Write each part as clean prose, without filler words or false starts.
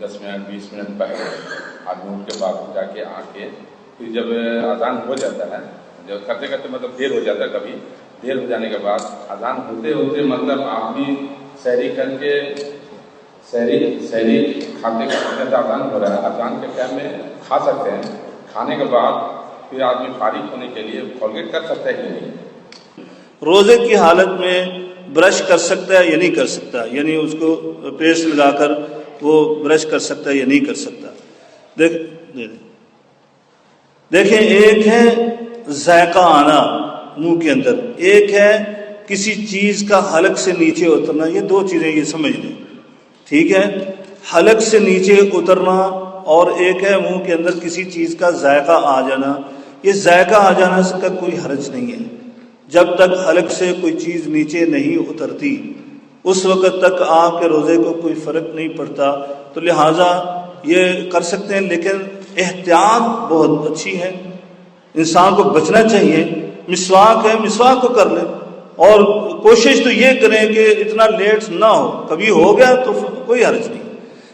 10 minute 20 minute پہلے آدمی اٹھ کے بعد جا کے آ کے پھر جب اذان ہو جاتا ہے، جب کرتے کرتے مطلب دیر ہو جاتا ہے، کبھی دیر ہو جانے کے بعد اذان ہوتے ہوتے مطلب آپ بھی سحری کر کے سحری کھاتے کھاتے اذان ہو رہا ہے، اذان کے ٹائم میں کھا سکتے ہیں، کھانے کے بعد پھر آدمی فارغ ہونے کے لیے کولگیٹ کر سکتا ہے کہ نہیں؟ روزے کی حالت میں برش کر سکتا ہے یا نہیں کر سکتا، یعنی اس کو پیسٹ لگا کر وہ برش کر سکتا ہے یا نہیں کر سکتا؟ دیکھیں، ایک ہے ذائقہ آنا منہ کے اندر، ایک ہے کسی چیز کا حلق سے نیچے اترنا، یہ دو چیزیں یہ سمجھ لیں، ٹھیک ہے؟ حلق سے نیچے اترنا اور ایک ہے منہ کے اندر کسی چیز کا ذائقہ آ جانا۔ یہ ذائقہ آ جانا اس کا کوئی حرج نہیں ہے، جب تک حلق سے کوئی چیز نیچے نہیں اترتی اس وقت تک آپ کے روزے کو کوئی فرق نہیں پڑتا، تو لہٰذا یہ کر سکتے ہیں، لیکن احتیاط بہت اچھی ہے، انسان کو بچنا چاہیے۔ مسواک ہے، مسواک کو کر لیں، اور کوشش تو یہ کریں کہ اتنا لیٹ نہ ہو، کبھی ہو گیا تو کوئی حرج نہیں،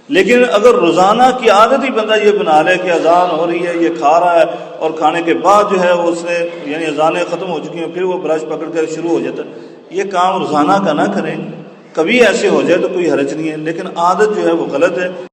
لیکن اگر روزانہ کی عادت ہی بندہ یہ بنا لے کہ اذان ہو رہی ہے، یہ کھا رہا ہے، اور کھانے کے بعد جو ہے اس نے یعنی اذانیں ختم ہو چکی ہیں پھر وہ برش پکڑ کر شروع ہو جاتا ہے، یہ کام روزانہ کا نہ کریں، کبھی ایسے ہو جائے تو کوئی حرج نہیں ہے، لیکن عادت جو ہے وہ غلط ہے۔